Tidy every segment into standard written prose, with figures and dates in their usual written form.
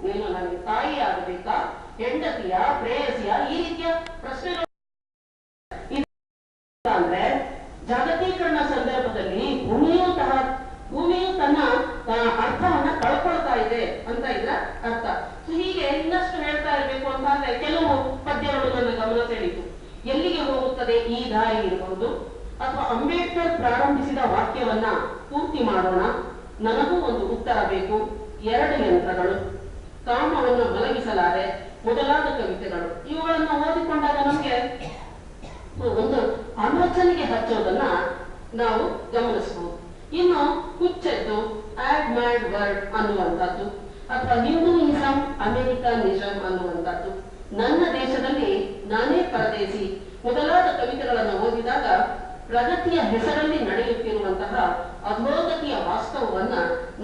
ನೀನು ನನಗೆ ತಾಯಿ ಆಗಬೇಕಾ, ಹೆಂಡತಿಯ, ಪ್ರೇಯಸಿಯ, ಈ ರೀತಿಯ ಪ್ರಶ್ನೆಗಳು. ಅಂದ್ರೆ ಜಾಗತೀಕರಣ ಸಂದರ್ಭದಲ್ಲಿ ಭೂಮಿಯು ತನ್ನ ಅರ್ಥವನ್ನ ಕಳ್ಕೊಳ್ತಾ ಇದೆ ಅಂತ ಇದರ ಅರ್ಥ. ಹೀಗೆ ಇನ್ನಷ್ಟು ಹೇಳ್ತಾ ಇರ್ಬೇಕು ಅಂತ ಅಂದ್ರೆ ಕೆಲವು ಪದ್ಯಗಳು ನನ್ನ ಗಮನ ಸೆಳೀತು. ಎಲ್ಲಿಗೆ ಹೋಗುತ್ತದೆ ಈ ದಾರಿ ಇರಬಹುದು, ಅಥವಾ ಅಂಬೇಡ್ಕರ್ ಪ್ರಾರಂಭಿಸಿದ ವಾಕ್ಯವನ್ನ ಪೂರ್ತಿ ಮಾಡೋಣ, ನನಗೂ ಒಂದು ಉತ್ತರ ಬೇಕು, ಎರಡು ಯಂತ್ರಗಳು, ಕಾಮವನ್ನು ಮಲಗಿಸಲಾರೆ ಮೊದಲಾದ ಕವಿತೆಗಳು. ಇವುಗಳನ್ನು ಓದಿಕೊಂಡಾಗ ನಮಗೆ ಒಂದು ಆಲೋಚನೆಗೆ ಹಚ್ಚೋದನ್ನ ನಾವು ಗಮನಿಸಬಹುದು. ಇನ್ನು ಹುಚ್ಚೆದ್ದು ಆಡ್ ಮ್ಯಾಡ್ ವರ್ಡ್ ಅನ್ನುವಂಥದ್ದು, ಅಥವಾ ಹಿಂದೂಯಿಸಂ ಅಮೆರಿಕನಿಸಂ ಅನ್ನುವಂಥದ್ದು, ನನ್ನ ದೇಶದಲ್ಲಿ ನಾನೇ ಪರದೇಸಿ ಮೊದಲಾದ ಕವಿತೆಗಳನ್ನು ಓದಿದಾಗ ಪ್ರಗತಿಯ ಹೆಸರಲ್ಲಿ ನಡೆಯುತ್ತಿರುವಂತಹ ಅಧೋಗತಿಯ ವಾಸ್ತವವನ್ನ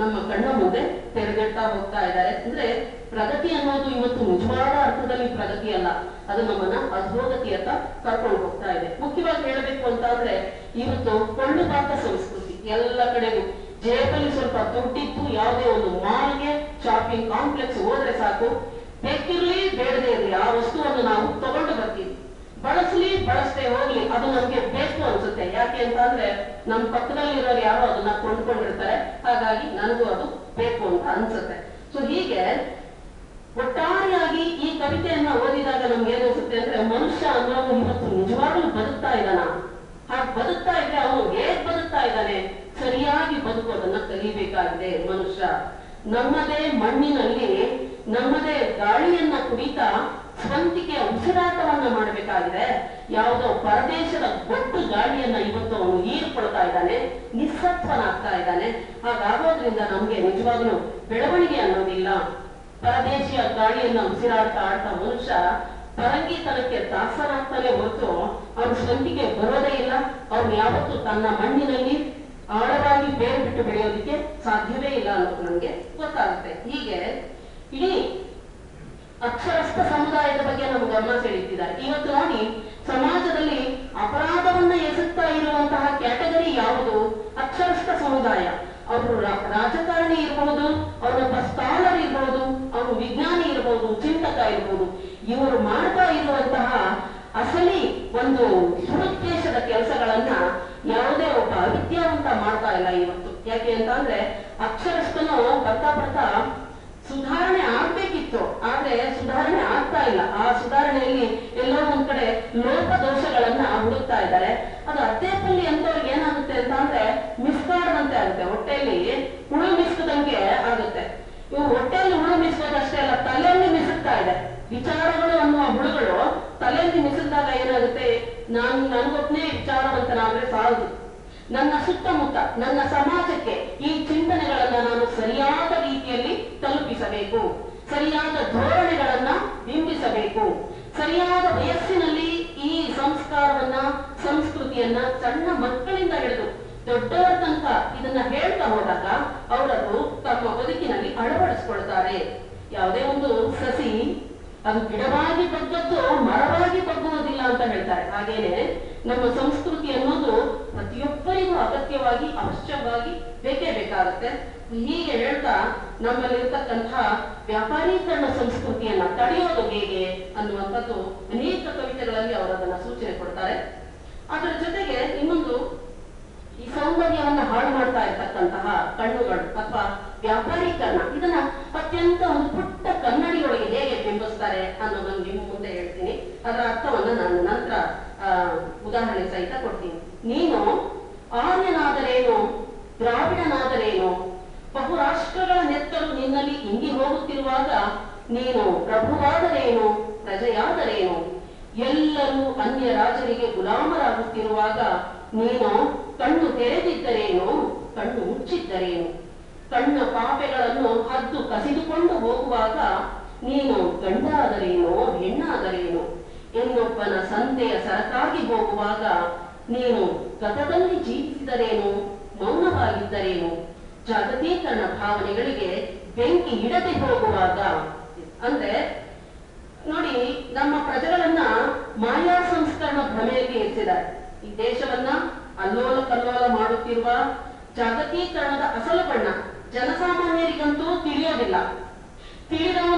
ನಮ್ಮ ಕಣ್ಣ ಮುಂದೆ ತೆರೆದಿಡ್ತಾ ಹೋಗ್ತಾ ಇದ್ದಾರೆ. ಅಂದ್ರೆ ಪ್ರಗತಿ ಅನ್ನೋದು ಇವತ್ತು ನಿಜವಾದ ಅರ್ಥದಲ್ಲಿ ಪ್ರಗತಿ ಅಲ್ಲ, ಅದು ನಮ್ಮನ್ನ ಅಧೋಗತಿಯತ್ತ ಕರ್ಕೊಂಡು ಹೋಗ್ತಾ ಇದೆ. ಮುಖ್ಯವಾಗಿ ಹೇಳಬೇಕು ಅಂತ ಅಂದ್ರೆ ಇವತ್ತು ಕೊಳ್ಳುಪಾತ ಸಂಸ್ಕೃತಿ ಎಲ್ಲ ಕಡೆಗೂ. ಜೇಬಲ್ಲಿ ಸ್ವಲ್ಪ ದುಡ್ಡಿತ್ತು, ಯಾವುದೇ ಒಂದು ಮಾಲ್ಗೆ, ಶಾಪಿಂಗ್ ಕಾಂಪ್ಲೆಕ್ಸ್ ಹೋದ್ರೆ ಸಾಕು, ಬೇಕಿರ್ಲಿ ಬೇಡದೇ ಇರಲಿ ಆ ವಸ್ತುವನ್ನು ನಾವು ತಗೊಂಡು ಬರ್ತೀವಿ. ಬಳಸಲಿ ಬಳಸದೆ ಹೋಗ್ಲಿ ಅದು ನಮ್ಗೆ ಬೇಕು ಅನ್ಸುತ್ತೆ. ಯಾಕೆ ಅಂತ ಅಂದ್ರೆ ನಮ್ ಪಕ್ಕದಲ್ಲಿರೋರು ಯಾರೋ ಅದನ್ನ ಕೊಂಡ್ಕೊಂಡಿರ್ತಾರೆ, ಹಾಗಾಗಿ ನನಗೂ ಅದು ಬೇಕು ಅಂತ ಅನ್ಸುತ್ತೆ. ಸೊ ಹೀಗೆ ಒಟ್ಟಾರೆಯಾಗಿ ಈ ಕವಿತೆಯನ್ನ ಓದಿದಾಗ ನಮ್ಗೆ ಏನಿಸುತ್ತೆ ಅಂದ್ರೆ ಮನುಷ್ಯ ಅನ್ನೋನು ಇವತ್ತು ನಿಜವಾಗ್ಲೂ ಬದುಕ್ತಾ ಇದ್ದಾನ? ಹಾಗೆ ಬದುಕ್ತಾ ಇದ್ರೆ ಅವನು ಹೇಗ್ ಬದುಕ್ತಾ ಇದ್ದಾನೆ? ಸರಿಯಾಗಿ ಬದುಕೋದನ್ನ ಕಲಿಬೇಕಾಗಿದೆ ಮನುಷ್ಯ. ನಮ್ಮದೇ ಮಣ್ಣಿನಲ್ಲಿ ನಮ್ಮದೇ ಗಾಳಿಯನ್ನ ಕುಡಿತಾ ಸ್ವಂತಿಕೆಯ ಉಸಿರಾಟವನ್ನ ಮಾಡಬೇಕಾಗಿದೆ. ಯಾವುದೋ ಪರದೇಶದ ಗೊಟ್ಟು ಗಾಳಿಯನ್ನ ಇವತ್ತು ಅವನು ಹೀರ್ಕೊಳ್ತಾ ಇದ್ದಾನೆ, ನಿಸ್ಸತ್ವನಾಗ್ತಾ ಇದ್ದಾನೆ. ಹಾಗಾಗೋದ್ರಿಂದ ನಮ್ಗೆ ನಿಜವಾಗ್ಲೂ ಬೆಳವಣಿಗೆ ಅನ್ನೋದಿಲ್ಲ. ಪರದೇಶಿಯ ಗಾಳಿಯನ್ನ ಉಸಿರಾಡ್ತಾ ಆಡ್ತಾ ಮನುಷ್ಯ ಪರಂಗಿತನಕ್ಕೆ ದಾಸನಾಗ್ತಾನೆ ಹೊರತು ಅವನು ಸ್ವಂತಿಕೆ ಬರೋದೇ ಇಲ್ಲ. ಅವನು ಯಾವತ್ತೂ ತನ್ನ ಮಣ್ಣಿನಲ್ಲಿ ಆಳವಾಗಿ ಬೇರು ಬಿಟ್ಟು ಬೆಳೆಯೋದಿಕ್ಕೆ ಸಾಧ್ಯವೇ ಇಲ್ಲ ಅನ್ನೋದು ನಮ್ಗೆ ಗೊತ್ತಾಗುತ್ತೆ. ಹೀಗೆ ಇಡೀ ಅಕ್ಷರಸ್ಥ ಸಮುದಾಯದ ಬಗ್ಗೆ ನಮ್ಗೆ ಗಮನ ಸೆಳೀತಿದ್ದಾರೆ. ಇವತ್ತು ನೋಡಿ, ಸಮಾಜದಲ್ಲಿ ಅಪರಾಧವನ್ನ ಎಸಗ್ತಾ ಇರುವಂತಹ ಕ್ಯಾಟಗರಿ ಯಾವುದು? ಅಕ್ಷರಸ್ಥ ಸಮುದಾಯ. ಅವರು ರಾಜಕಾರಣಿ ಇರಬಹುದು, ಅವನೊಬ್ಬ ಸ್ಕಾಲರ್ ಇರಬಹುದು, ಅವನು ವಿಜ್ಞಾನಿ ಇರಬಹುದು, ಚಿಂತಕ ಇರಬಹುದು. ಇವರು ಮಾಡ್ತಾ ಇರುವಂತಹ ಅಸಲಿ ಒಂದು ದುರುದ್ದೇಶದ ಕೆಲಸಗಳನ್ನ ಯಾವುದೇ ಒಬ್ಬ ಅವಿದ್ಯಾವಂತ ಮಾಡ್ತಾ ಇಲ್ಲ ಇವತ್ತು. ಯಾಕೆ ಅಂತ ಅಂದ್ರೆ ಅಕ್ಷರಸ್ಥನು ಬರ್ತಾ ಬರ್ತಾ ಸುಧಾರಣೆ ಆಗ್ಬೇಕಿತ್ತು, ಆದ್ರೆ ಸುಧಾರಣೆ ಆಗ್ತಾ ಇಲ್ಲ. ಆ ಸುಧಾರಣೆಯಲ್ಲಿ ಎಲ್ಲೋ ಒಂದ್ ಕಡೆ ಲೋಪದೋಷಗಳನ್ನ ಹುಡುಕ್ತಾ ಇದ್ದಾರೆ. ಅದು ಅದ್ದೇಪಲ್ಲಿ ಅಂತವ್ರಿಗೆ ಏನಾಗುತ್ತೆ ಅಂತ ಅಂದ್ರೆ ಮಿಸ್ಕಾಡದಂತೆ ಆಗುತ್ತೆ, ಹೊಟ್ಟೆಯಲ್ಲಿ ಹುಳು ಮಿಸ್ಕದಂಗೆ ಆಗುತ್ತೆ. ಇವು ಹೊಟ್ಟೆಯಲ್ಲಿ ಹುಳು ಮಿಸ್ಕೋದಷ್ಟೇ ಅಲ್ಲ, ತಲೆಯಲ್ಲಿ ಮಿಸುತ್ತಾ ಇದೆ. ವಿಚಾರಗಳು ಅನ್ನುವ ಹುಳುಗಳು ತಲೆಯಲ್ಲಿ ಮಿಸಿದಾಗ ಏನಾಗುತ್ತೆ, ನನ್ಗೊಬ್ಬನೇ ವಿಚಾರವಂತನಾದ್ರೆ ಸಾಲದು, ನನ್ನ ಸುತ್ತಮುತ್ತ ನನ್ನ ಸಮಾಜಕ್ಕೆ ಈ ಚಿಂತನೆಗಳನ್ನ ನಾನು ಸರಿಯಾದ ರೀತಿಯಲ್ಲಿ ತಲುಪಿಸಬೇಕು, ಸರಿಯಾದ ಧೋರಣೆಗಳನ್ನ ಬಿಂಬಿಸಬೇಕು, ಸರಿಯಾದ ವಯಸ್ಸಿನಲ್ಲಿ ಈ ಸಂಸ್ಕಾರವನ್ನ ಸಂಸ್ಕೃತಿಯನ್ನ ಸಣ್ಣ ಮಕ್ಕಳಿಂದ ಹಿಡಿದು ದೊಡ್ಡವರ ತನಕ ಇದನ್ನ ಹೇಳ್ತಾ ಹೋದಾಗ ಅವರನ್ನು ತಮ್ಮ ಬದುಕಿನಲ್ಲಿ ಅಳವಡಿಸಿಕೊಳ್ತಾರೆ. ಯಾವುದೇ ಒಂದು ಸಸಿ ಅದು ಗಿಡವಾಗಿ ಬಗ್ಗದ್ದು ಮರವಾಗಿ ಬಗ್ಗುವುದಿಲ್ಲ ಅಂತ ಹೇಳ್ತಾರೆ. ಹಾಗೇನೆ ನಮ್ಮ ಸಂಸ್ಕೃತಿ ಅನ್ನೋದು ಪ್ರತಿಯೊಬ್ಬರಿಗೂ ಅಗತ್ಯವಾಗಿ ಅವಶ್ಯವಾಗಿ ಬೇಕೇ ಬೇಕಾಗುತ್ತೆ. ಹೀಗೆ ಹೇಳ್ತಾ ನಮ್ಮಲ್ಲಿರ್ತಕ್ಕಂತಹ ವ್ಯಾಪಾರೀಕರಣ ಸಂಸ್ಕೃತಿಯನ್ನ ತಡೆಯೋದು ಹೇಗೆ ಅನ್ನುವಂಥದ್ದು ಅನೇಕ ಕವಿತೆಗಳಲ್ಲಿ ಅವರು ಅದನ್ನ ಸೂಚನೆ ಕೊಡ್ತಾರೆ. ಅದರ ಜೊತೆಗೆ ಇನ್ನೊಂದು, ಈ ಸೌಂದರ್ಯವನ್ನ ಹಾಳು ಮಾಡ್ತಾ ಇರ್ತಕ್ಕಂತಹ ಕಣ್ಣುಗಳು ಅಥವಾ ವ್ಯಾಪಾರೀಕರಣ, ಇದನ್ನ ಅತ್ಯಂತ ಒಂದು ಪುಟ್ಟ ಕನ್ನಡಿಯೊಳಗೆ ಹೇಗೆ ಬಿಂಬಿಸ್ತಾರೆ ಅನ್ನೋದನ್ನು ನಿಮ್ಮ ಮುಂದೆ ಹೇಳ್ತೀನಿ. ಅದರ ಅರ್ಥವನ್ನ ನಾನು ನಂತರ ಉದಾಹರಣೆ ಸಹಿತ ಕೊಡ್ತೀನಿ. ನೀನು ಆರ್ಯನಾದರೇನು, ದ್ರಾವಿಡನಾದರೇನು, ಬಹುರಾಷ್ಟ್ರಗಳ ನೆತ್ತರು ನಿನ್ನಲ್ಲಿ ಇಂಗಿ ಹೋಗುತ್ತಿರುವಾಗ ನೀನು ಪ್ರಭುವಾದರೇನು, ಪ್ರಜೆಯಾದರೇನು, ಎಲ್ಲರೂ ಅನ್ಯ ರಾಜರಿಗೆ ಗುಲಾಮರಾಗುತ್ತಿರುವಾಗ ನೀನು ಕಣ್ಣು ತೆರೆದಿದ್ದರೇನು, ಕಣ್ಣು ಮುಚ್ಚಿದ್ದರೇನು, ಕಣ್ಣ ಪಾಪೆಗಳನ್ನು ಹದ್ದು ಕಸಿದುಕೊಂಡು ಹೋಗುವಾಗ ನೀನು ಗಂಡಾದರೇನೋ ಹೆಣ್ಣಾದರೇನು, ಇನ್ನೊಬ್ಬನ ಸಂತೆಯ ಸರಕಾಗಿ ಹೋಗುವಾಗ ನೀನು ಗತದಲ್ಲಿ ಜೀವಿಸಿದರೇನು, ಮೌನವಾಗಿದ್ದರೇನು, ಜಾಗತೀಕರಣ ಭಾವನೆಗಳಿಗೆ ಬೆಂಕಿ ಇಡದೆ ಹೋಗುವಾಗ. ಅಂದ್ರೆ ನೋಡಿ, ನಮ್ಮ ಪ್ರಜೆಗಳನ್ನ ಮಾಯಾ ಸಂಸ್ಕರಣ ಭ್ರಮೆಯಲ್ಲಿ ಇರಿಸಿದ್ದಾರೆ. ಈ ದೇಶವನ್ನ ಅಲ್ಲೋಲ ಕಲ್ಲೋಲ ಮಾಡುತ್ತಿರುವ ಜಾಗತೀಕರಣದ ಅಸಲು ಬಣ್ಣ ಜನಸಾಮಾನ್ಯರಿಗಂತೂ ತಿಳಿಯೋದಿಲ್ಲ. ತಿಳಿದವನು